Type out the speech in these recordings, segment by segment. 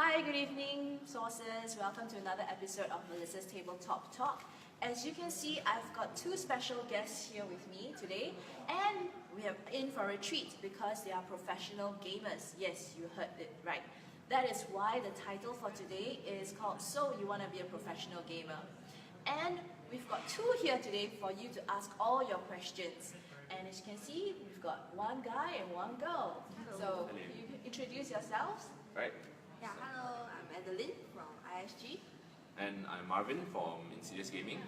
Hi, good evening, sources. Welcome to another episode of Melissa's Tabletop Talk. As you can see, I've got two special guests here with me today, and we are in for a treat because they are professional gamers. Yes, you heard it right. That is why the title for today is called So You Wanna Be a Professional Gamer. And we've got two here today for you to ask all your questions. And as you can see, we've got one guy and one girl. So you introduce yourselves. Right. Yeah, hello, I'm Adeline from ISG. And I'm Marvin from Insidious Gaming.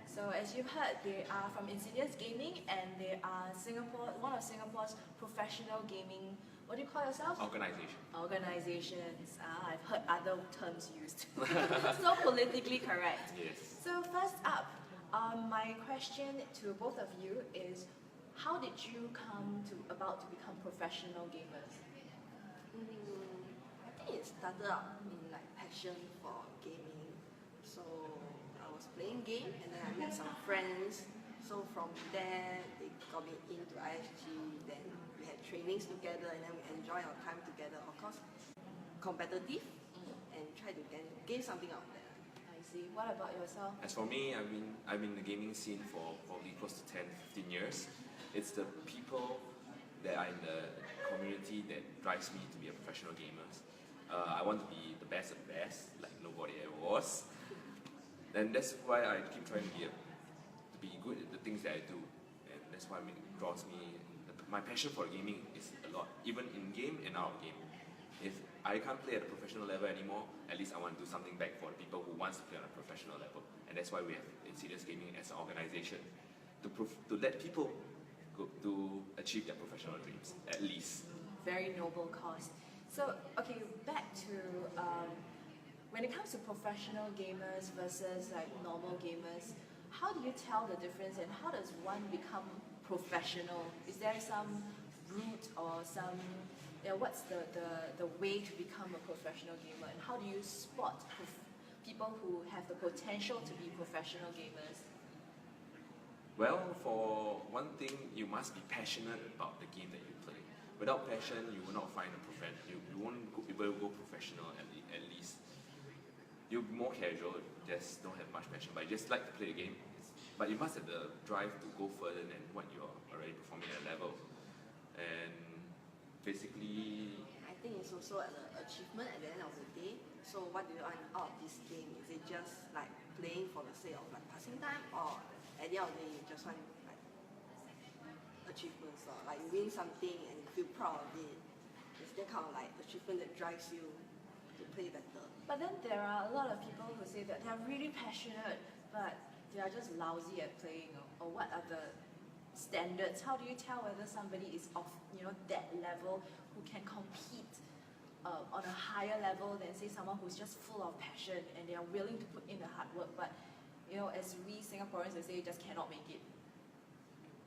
So as you've heard, they are from Insidious Gaming and they are one of Singapore's professional gaming, what do you call yourselves? Organizations. I've heard other terms used. So politically correct. Yes. So first up, my question to both of you is, how did you come about to become professional gamers? I think it started out in passion for gaming. So I was playing game and then I met some friends. So from there they got me into ISG. Then we had trainings together and then we enjoy our time together. Of course, competitive and try to gain something out there. I see. What about yourself? As for me, I've been in the gaming scene for probably close to 10, 15 years. It's the people that are in the community that drives me to be a professional gamer. I want to be the best of the best, like nobody ever was. And that's why I keep trying to be good at the things that I do. And that's why it draws me. My passion for gaming is a lot, even in game and out of game. If I can't play at a professional level anymore, at least I want to do something back for the people who want to play on a professional level. And that's why we have Insidious Gaming as an organization, to let people to achieve their professional dreams, at least. Very noble cause. So, okay, back to when it comes to professional gamers versus normal gamers, how do you tell the difference and how does one become professional? Is there some route or what's the way to become a professional gamer, and how do you spot people who have the potential to be professional gamers? Well, for one thing, you must be passionate about the game that you play. Without passion, you will not find a professional. You won't be able to go professional at least. You'll be more casual, just don't have much passion, but you just like to play the game. But you must have the drive to go further than what you're already performing at a level. And basically, I think it's also an achievement at the end of the day. So what do you want out of this game? Is it just playing for the sake of passing time, or at the end of the day you just want achievements, or you win something and you feel proud of it? It's that kind of achievement that drives you to play better. But then there are a lot of people who say that they're really passionate, but they are just lousy at playing. Or what are the standards? How do you tell whether somebody is of that level who can compete on a higher level than say someone who's just full of passion and they are willing to put in the hard work, but as we Singaporeans we say, you just cannot make it?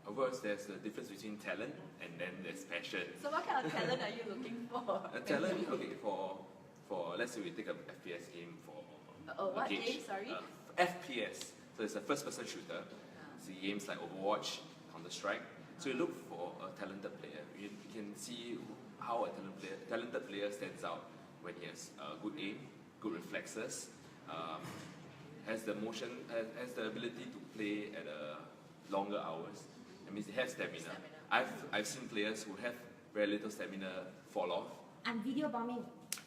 of course, there's a difference between talent and then there's passion. So what kind of talent are you looking for? A talent, okay, for let's say we take a FPS game for what game, sorry? FPS, so it's a first-person shooter. So games like Overwatch, Counter-Strike. So you look for a talented player. You can see how a talented player stands out when he has good aim, good reflexes, has the ability to play at longer hours. That means they have stamina. I've seen players who have very little stamina fall off. I'm video bombing.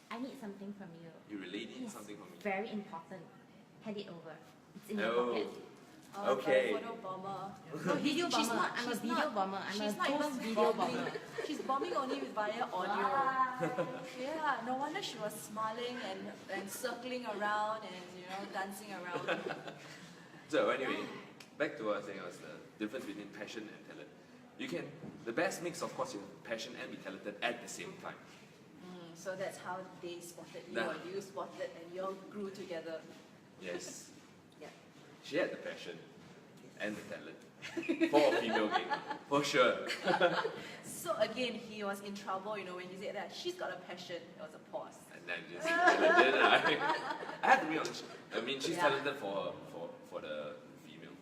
I need something from you. You really need something from me. Very important. Hand it over. It's in your pocket. Okay. Photo bomber. No, video bomber. I'm a video bomber. I'm a ghost video bomber. She's bombing only via audio. Yeah, no wonder she was smiling and circling around and dancing around. So anyway, back to what I was saying, was the difference between passion and talent. The best mix, of course, you have passion and be talented at the same time. So that's how they spotted you, or you spotted and you all grew together. Yes. Yeah. She had the passion and the talent for a female gamer, for sure. So again, he was in trouble, when he said that she's got a passion. It was a pause. And then just talented. I have to be honest. I mean, she's talented for the female.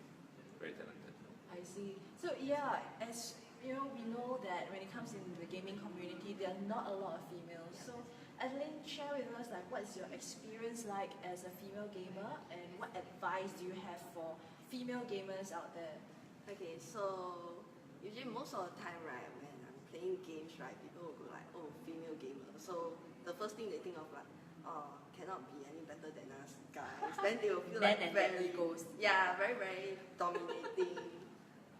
Very talented. I see. So yeah, as we know that when it comes in the gaming community, there are not a lot of females. So Adeline, share with us like what's your experience like as a female gamer, and what advice do you have for female gamers out there? Okay, so usually most of the time, right, when I'm playing games, right, people will go like, oh, female gamer. So the first thing they think of like, oh, cannot be any better than us guys. Then they will feel Then like and very, egos. yeah, very dominating.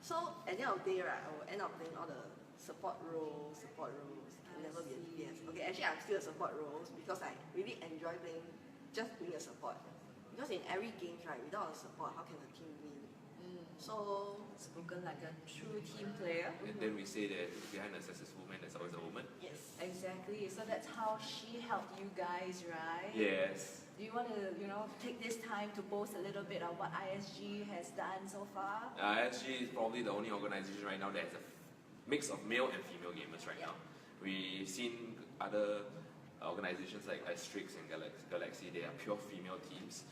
So at the end of the day, right, I will end up playing all the support roles. Can never be a DPS. Okay, actually I'm still a support roles because I really enjoy playing, just being a support. Because in every game, right, without a support, how can the team win? So Spoken like a true team player. And then we say that behind a successful man, there's always a woman. yes, Exactly. So that's how she helped you guys, right? Yes. Do you want to, take this time to boast a little bit on what ISG has done so far? ISG is probably the only organization right now that has a mix of male and female gamers right now. We've seen other organizations like Astrix and Galaxy, they are pure female teams.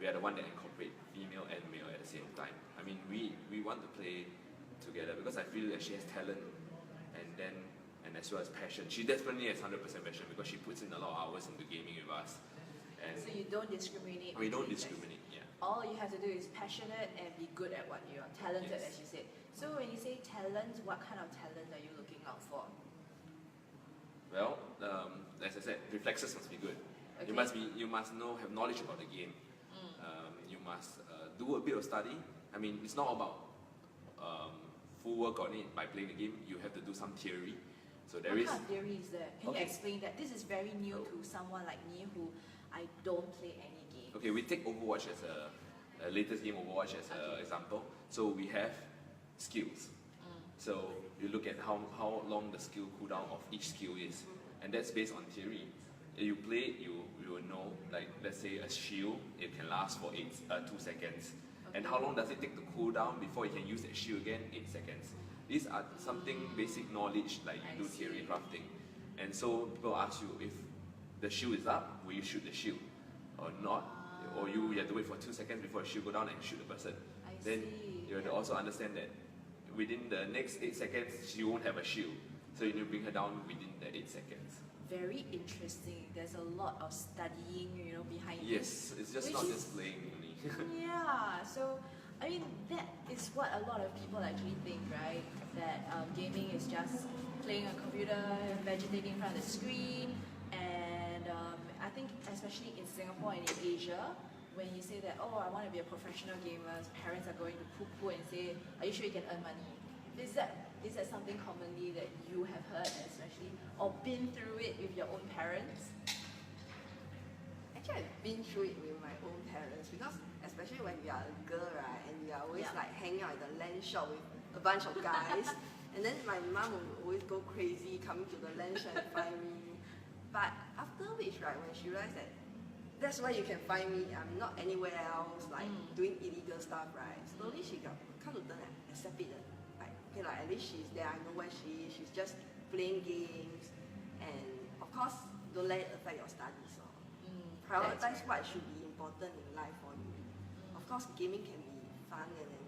We are the one that incorporate female and male at the same time. I mean, we want to play together because I feel that she has talent and as well as passion. She definitely has 100% passion because she puts in a lot of hours into gaming with us. And So you don't discriminate. we don't between sex. discriminate, yeah. All you have to do is passionate and be good at what you're talented, Yes. as you said. So when you say talent, what kind of talent are you looking out for? Well, as I said, reflexes must be good. Okay. You must have knowledge about the game. You must do a bit of study. I mean, it's not about full work on it by playing the game. You have to do some theory. So there What is. kind of theory is there? Can Okay. you explain that? This is very new to someone like me who I don't play any game. Okay, we take Overwatch as a latest game, Overwatch as an example. So we have skills. So you look at how long the skill cooldown of each skill is, and that's based on theory. You play, you will know. Like let's say a shield, it can last for 2 seconds. And how long does it take to cool down before you can use that shield again? 8 seconds. These are something basic knowledge like you do theory crafting. And so people ask you if the shield is up, will you shoot the shield or not? Or you have to wait for 2 seconds before the shield go down and shoot the person. I Then see. you have to also understand that within the next 8 seconds, she won't have a shield. So you need to bring her down within the 8 seconds. Very interesting. There's a lot of studying, behind this. Yes, it's just Which not is- just playing only. Yeah, so I mean that is what a lot of people actually think, right? That gaming is just playing a computer, vegetating in front of the screen, and I think especially in Singapore and in Asia, when you say that, oh, I want to be a professional gamer, parents are going to poo-poo and say, are you sure you can earn money? Is that something commonly that you have heard, especially, or been through it with your own parents? actually I've been through it with my own parents because especially when you are a girl, right, and you are always Yeah. like hanging out in the LAN shop with a bunch of guys, and then my mom will always go crazy coming to the LAN shop and find me. But after which, right, when she realized that that's where you can find me, I'm not anywhere else like doing illegal stuff, right? Slowly she come to learn and accept it. Like okay, like at least she's there, I know where she is. She's just playing games, and of course don't let it affect your studies. So prioritize what should be important in life for you. Of course, gaming can be fun and then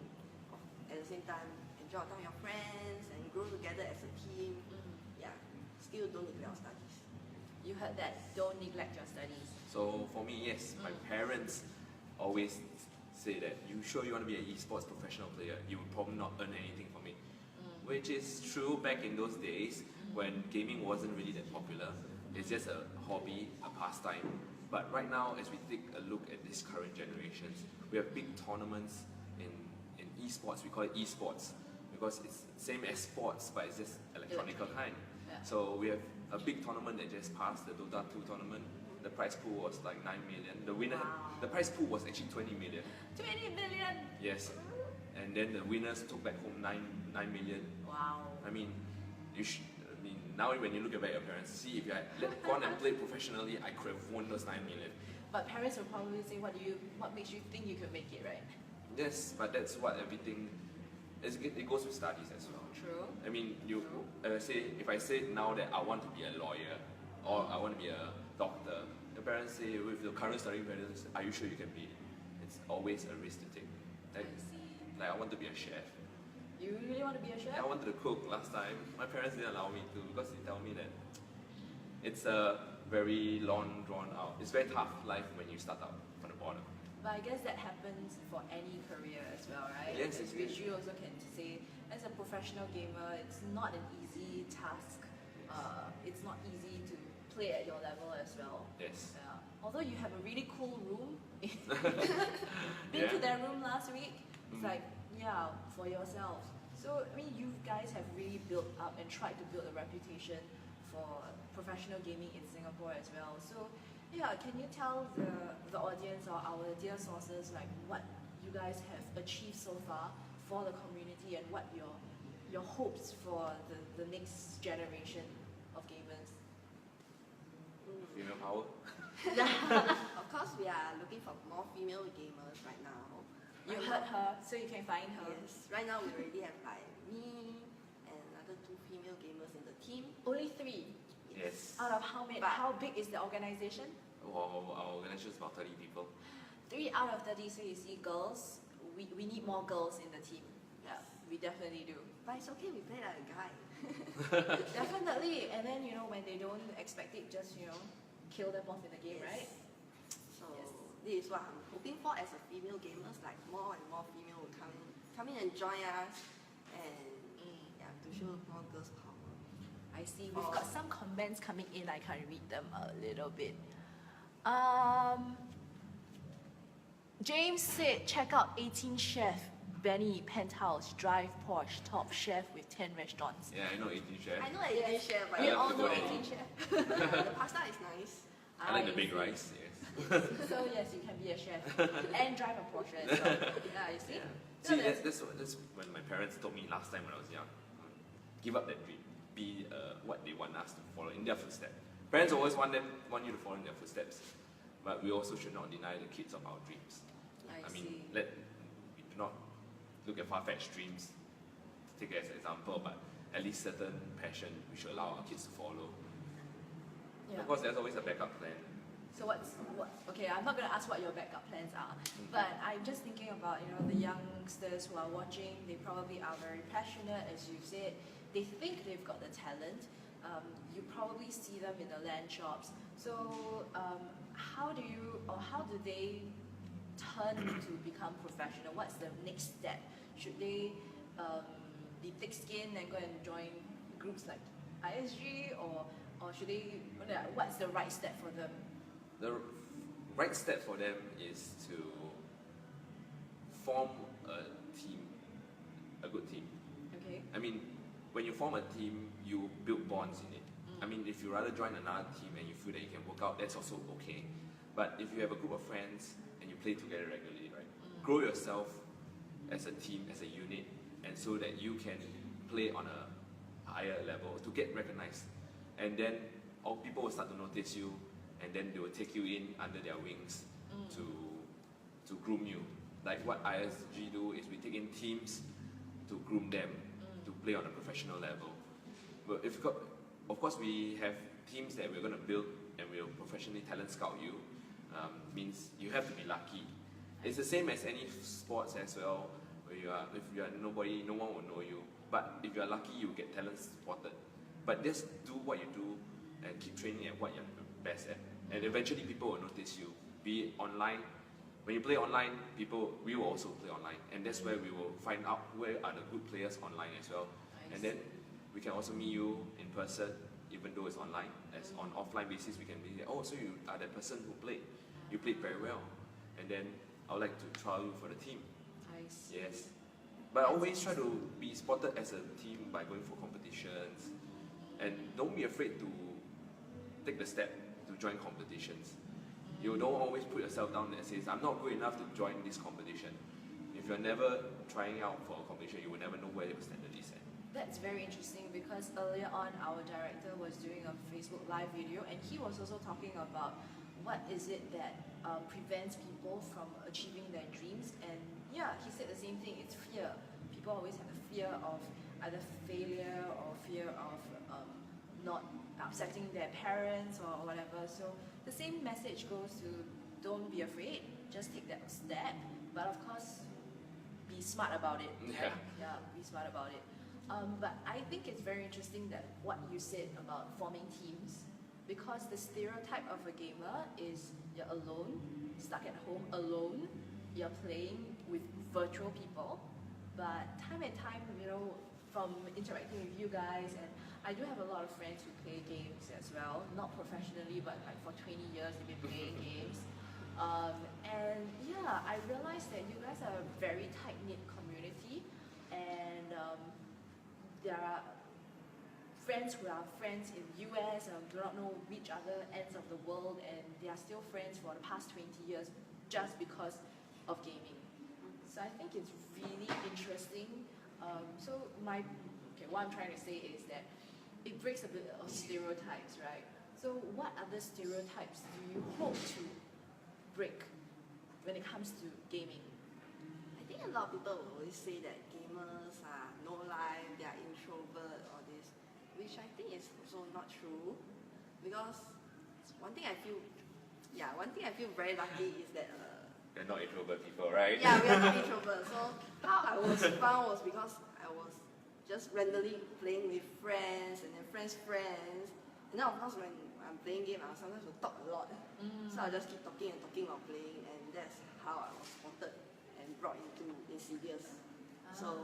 at the same time enjoy time with your friends and grow together as a team. Yeah, still don't neglect your studies. You heard that. Don't neglect your studies. So for me, yes, my parents always say that you sure you want to be an esports professional player, you will probably not earn anything from it. Which is true back in those days when gaming wasn't really that popular. It's just a hobby, a pastime. But right now, as we take a look at this current generations, we have big tournaments in esports. We call it esports because it's same as sports, but it's just electronical kind. Yeah. So we have a big tournament that just passed, the Dota 2 tournament. The prize pool was like 9 million. The winner, Wow. the prize pool was actually 20 million. 20 million! Yes, and then the winners took back home 9 million. Wow. I mean, now when you look back at your parents, see if you had gone and played professionally, I could have won those 9 million. But parents will probably say, what makes you think you could make it, right? Yes, but that's what everything. It goes with studies as well. True. I mean, if I say now that I want to be a lawyer or I want to be a doctor, the parents say with your current studying parents, are you sure you can be? It's always a risk to take. I Like, see. like I want to be a chef. You really want to be a chef? I wanted to cook last time. My parents didn't allow me to because they tell me that it's a very long, drawn out. It's very tough life when you start out from the bottom. But I guess that happens for any career as well, right? Yes, As it is. which you also can say, as a professional gamer, it's not an easy task. It's not easy to play at your level as well. Yes. Yeah. Although you have a really cool room. Been Yeah. to their room last week. It's Mm. like, yeah, for yourself. So, I mean, you guys have really built up and tried to build a reputation for professional gaming in Singapore as well. So, yeah, can you tell the audience or our dear sources like what you guys have achieved so far for the community and what your hopes for the next generation of gamers? Female power. Of course, we are looking for more female gamers right now. You Right heard now- her, so you can find her. Yes. Right now, we already have like me and another 2 female gamers in the team. Only 3. Yes. Out of how many? But- How big is the organization? Well, our organization is about 30 people. 3 out of 30. So you see, girls. We need more girls in the team. Yeah, we definitely do. But it's okay, we play like a guy. Definitely. And then when they don't expect it, just kill them off in the game, right? So Yes. this is what I'm hoping for as a female gamers. Like more and more female will come in and join us, and yeah, to show more girls power. I see. We've Oh. got some comments coming in. I can read them a little bit. James said, check out 18 Chef, Benny, Penthouse, Drive, Porsche, Top Chef with 10 restaurants. Yeah, I know 18 Chef. I know that you didn't share, but I We love all to know go there. 18 Chef. the pasta is nice. I like the big see. rice, yes. So yes, you can be a chef and drive a Porsche as well. Yeah, you see? Yeah. So See, that's- that's when my parents told me last time when I was young. Give up that dream. Be what they want us to follow in their footsteps. Parents always want you to follow in their footsteps, but we also should not deny the kids of our dreams. I mean, see. we do not look at far-fetched dreams to take it as an example, but at least certain passion we should allow our kids to follow. Yeah. Of course, there's always a backup plan. So okay, I'm not going to ask what your backup plans are, but I'm just thinking about, the youngsters who are watching, they probably are very passionate, as you said. They think they've got the talent. You probably see them in the land shops. So how do they turn to become professional? What's the next step? Should they be thick-skinned and go and join groups like ISG, or should they? What's the right step for them? The right step for them is to form a team, a good team. Okay. I mean, when you form a team, you build bonds in it. I mean, if you rather join another team and you feel that you can work out, that's also okay. But if you have a group of friends and you play together regularly, right? Grow yourself as a team, as a unit, and so that you can play on a higher level to get recognized. And then all people will start to notice you, and then they will take you in under their wings to groom you. Like what ISG do is we take in teams to groom them to play on a professional level. But of course, we have teams that we're going to build and we'll professionally talent scout you. Means you have to be lucky. It's the same as any sports as well, where if you are nobody, no one will know you. But if you are lucky, you get talent spotted. But just do what you do and keep training at what you're best at. And eventually people will notice you. Be it online. When you play online, we will also play online. And that's where we will find out where are the good players online as well. And then we can also meet you in person, even though it's online. As on offline basis, we can be there. Oh, so you are that person who played. You played very well. And then I would like to trial you for the team. I see. Yes. But always try to be spotted as a team by going for competitions. And don't be afraid to take the step to join competitions. You don't always put yourself down and say, I'm not good enough to join this competition. If you're never trying out for a competition, you will never know where your standard is at. That's very interesting because earlier on our director was doing a Facebook live video and he was also talking about what is it that prevents people from achieving their dreams, and yeah, he said the same thing, it's fear. People always have the fear of either failure or fear of not upsetting their parents or whatever. So the same message goes to don't be afraid, just take that step, but of course be smart about it. Right? Yeah, be smart about it. But I think it's very interesting that what you said about forming teams. because the stereotype of a gamer is you're alone, stuck at home alone, you're playing with virtual people. But time and time, from interacting with you guys, and I do have a lot of friends who play games as well, not professionally, but like for 20 years they've been playing games. And yeah, I realized that you guys are a very tight-knit community, and there are friends who are friends in US and do not know each other ends of the world, and they are still friends for the past 20 years just because of gaming. So I think it's really interesting. What I'm trying to say is that it breaks a bit of stereotypes, right? So what other stereotypes do you hope to break when it comes to gaming? I think a lot of people will always say that gamers are no life, they are introvert, or this, which I think is also not true. Because one thing I feel very lucky is that They're not introvert people, right? yeah, we are not introverts. So how I was found was because I was just randomly playing with friends and then friends. And then of course when I'm playing game, I sometimes will talk a lot. So I just keep talking while playing, and that's how I was spotted and brought into Insidious. So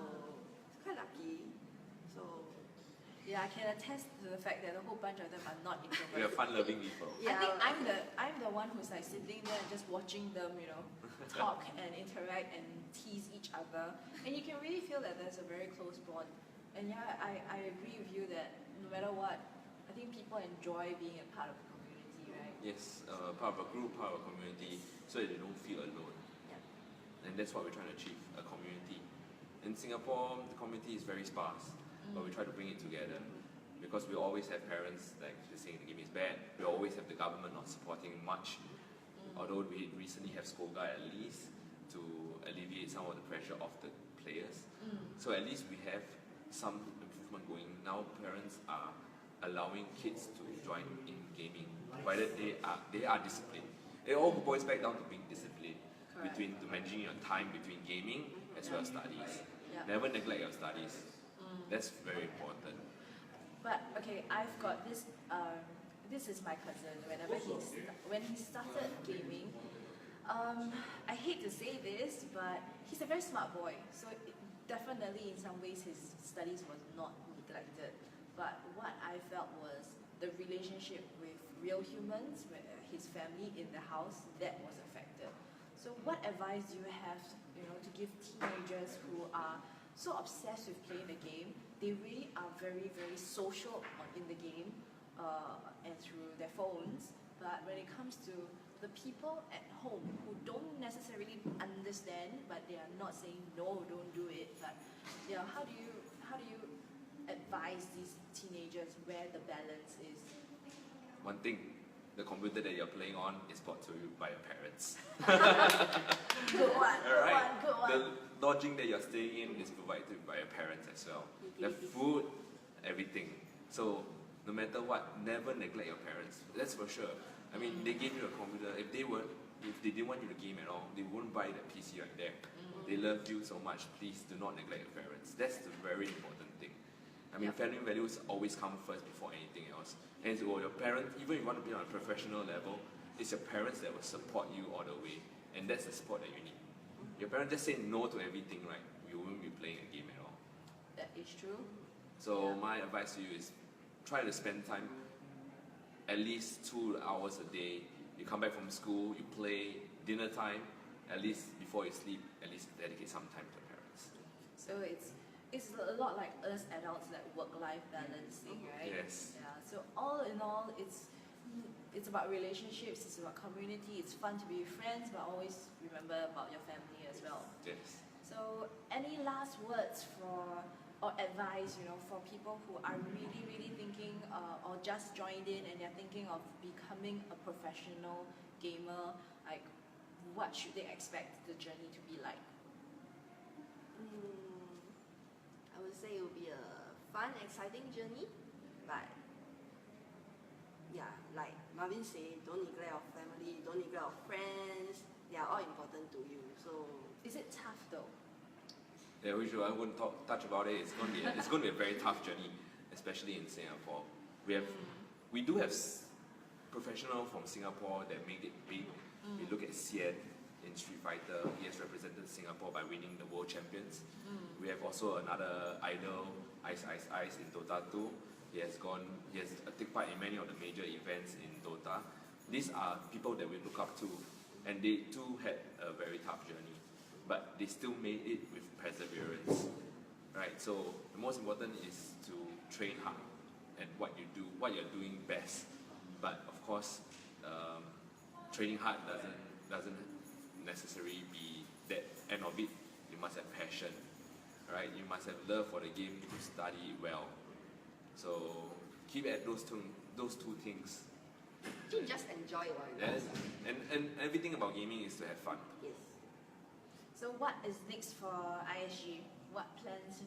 it's quite lucky. So Yeah, I can attest to the fact that a whole bunch of them are not introverts. We are fun-loving people. I think I'm the one who's like sitting there and just watching them, talk and interact and tease each other, and you can really feel that there's a very close bond. And yeah, I agree with you that no matter what, I think people enjoy being a part of the community, right? Yes, part of a group, part of a community, so that they don't feel alone. Yeah. And that's what we're trying to achieve, a community. In Singapore, the community is very sparse, but we try to bring it together. Because we always have parents like just saying the game is bad, we always have the government not supporting much. Although we recently have Skoga at least to alleviate some of the pressure of the players. So at least we have some improvement going. Now parents are allowing kids to join in gaming, provided they are disciplined. It all boils back down to being disciplined, Correct. to managing your time between gaming as well as studies. Yeah. Never neglect your studies. That's very important. But okay, I've got this. This is my cousin. When he started gaming, I hate to say this, but he's a very smart boy. So definitely, in some ways, his studies was not neglected. But what I felt was the relationship with real humans, with his family in the house, that was affected. So what advice do you have, to give teenagers who are so obsessed with playing the game? They really are very, very social in the game and through their phones. But when it comes to the people at home who don't necessarily understand, but they are not saying no, don't do it. But how do you advise these teenagers where the balance is? One thing, the computer that you're playing on is brought to you by your parents. Good one. Alright? Good one. The lodging that you're staying in is provided by your parents as well. The food, everything. So no matter what, never neglect your parents. That's for sure. I mean, they gave you a computer. If they didn't want you to game at all, they wouldn't buy the PC right there. They love you so much. Please do not neglect your parents. That's the very important thing. I mean, family values always come first before anything else. And so your parents, even if you want to be on a professional level, it's your parents that will support you all the way. And that's the support that you need. Your parents just say no to everything, right? You won't be playing a game at all. That is true. So my advice to you is try to spend time, at least 2 hours a day. You come back from school, you play, dinner time, at least before you sleep, at least dedicate some time to your parents. So it's a lot like us adults, like work-life balancing, right? Yes. Yeah. So all in all, it's about relationships, it's about community, it's fun to be with friends, but always remember about your family as well. Yes. So any last words or advice, for people who are really, really thinking or just joined in and they're thinking of becoming a professional gamer, like what should they expect the journey to be like? I would say it will be a fun, exciting journey, but yeah, like Marvin said, don't neglect your family, don't neglect your friends. They are all important to you. So Is it tough though? Yeah, I wouldn't touch about it. It's going to be a very tough journey, especially in Singapore. We do have professional from Singapore that made it big. We look at Xian in Street Fighter. He has represented Singapore by winning the World Champions. We have also another idol, Ice Ice Ice in Dota 2. He has taken part in many of the major events in Dota. These are people that we look up to, and they too had a very tough journey, but they still made it with perseverance, right? So the most important is to train hard and what you're doing best. But of course, training hard doesn't necessarily be that end of it. You must have passion, right? You must have love for the game to study well. So keep at those two things. You just enjoy it while you Yes. And everything about gaming is to have fun. Yes. So what is next for ISG? What plans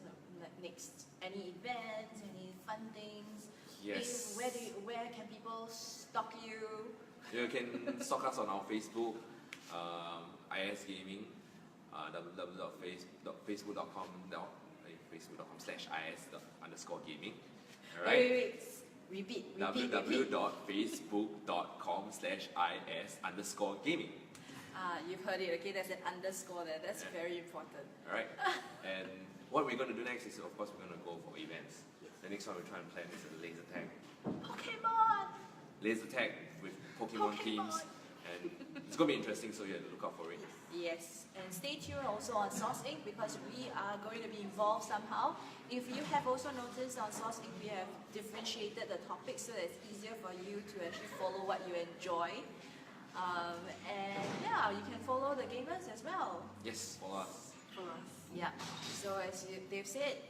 next? Any events? Any fun things? Yes. Where can people stalk you? You can stalk us on our Facebook, IS Gaming, facebook.com/is_gaming. Alright? Wait. Repeat. www.facebook.com/is_gaming. You've heard it, okay? There's an underscore there. That's very important. Alright? And what we're going to do next is, of course, we're going to go for events. The next one we're trying to plan is a laser tag. Pokemon! Laser tag with Pokemon themes. And it's going to be interesting, so you have to look out for it. Yes, and stay tuned also on Source Inc. because we are going to be involved somehow. If you have also noticed on Source Inc. we have differentiated the topics so that it's easier for you to actually follow what you enjoy. And yeah, you can follow the gamers as well. Yes, follow us. For us. Yeah, so as they've said,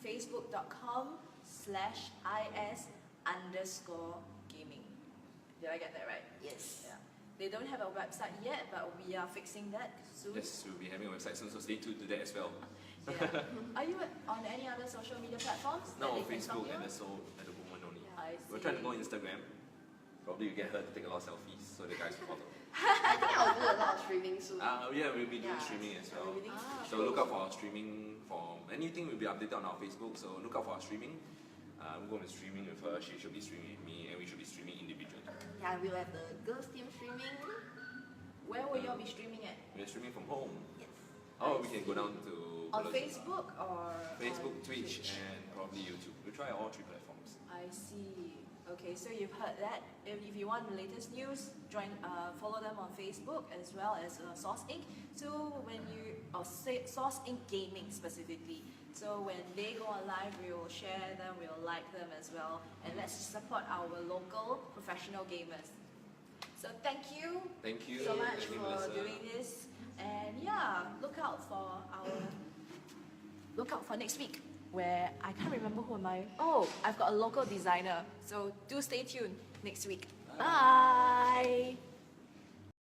facebook.com/is_gaming. Did I get that right? Yes. Yeah. They don't have a website yet, but we are fixing that soon. Yes, we'll be having a website soon, so stay tuned to that as well. Yeah. Are you on any other social media platforms? that No, they can stalk Facebook you and on? so at the moment only. I We're trying to see. go on Instagram. Probably you get her to take a lot of selfies, so the guys will follow. I think I'll do a lot of streaming soon. Yeah, we'll be doing Yeah. streaming as well. Really? So look out for our streaming form. Anything will be updated on our Facebook, so look out for our streaming. We're going to be streaming with her, she should be streaming with me, and we should be streaming individually. Yeah, we'll have the girls team streaming. Where will you all be streaming at? We're streaming from home. Yes. Oh, we can go down to On Woodlands. Facebook or Facebook, on Twitch, and probably YouTube. We'll try all 3 platforms. I see. Okay, so you've heard that. If you want the latest news, follow them on Facebook as well as Source Inc. So when Source Inc. Gaming specifically. So when they go on live, we will share them, we will like them as well, and let's support our local professional gamers. So thank you Thank you. so much Thank you, for Melissa. doing this, and yeah, look out for next week. Where I can't remember who am I. Oh, I've got a local designer. So do stay tuned next week. Bye.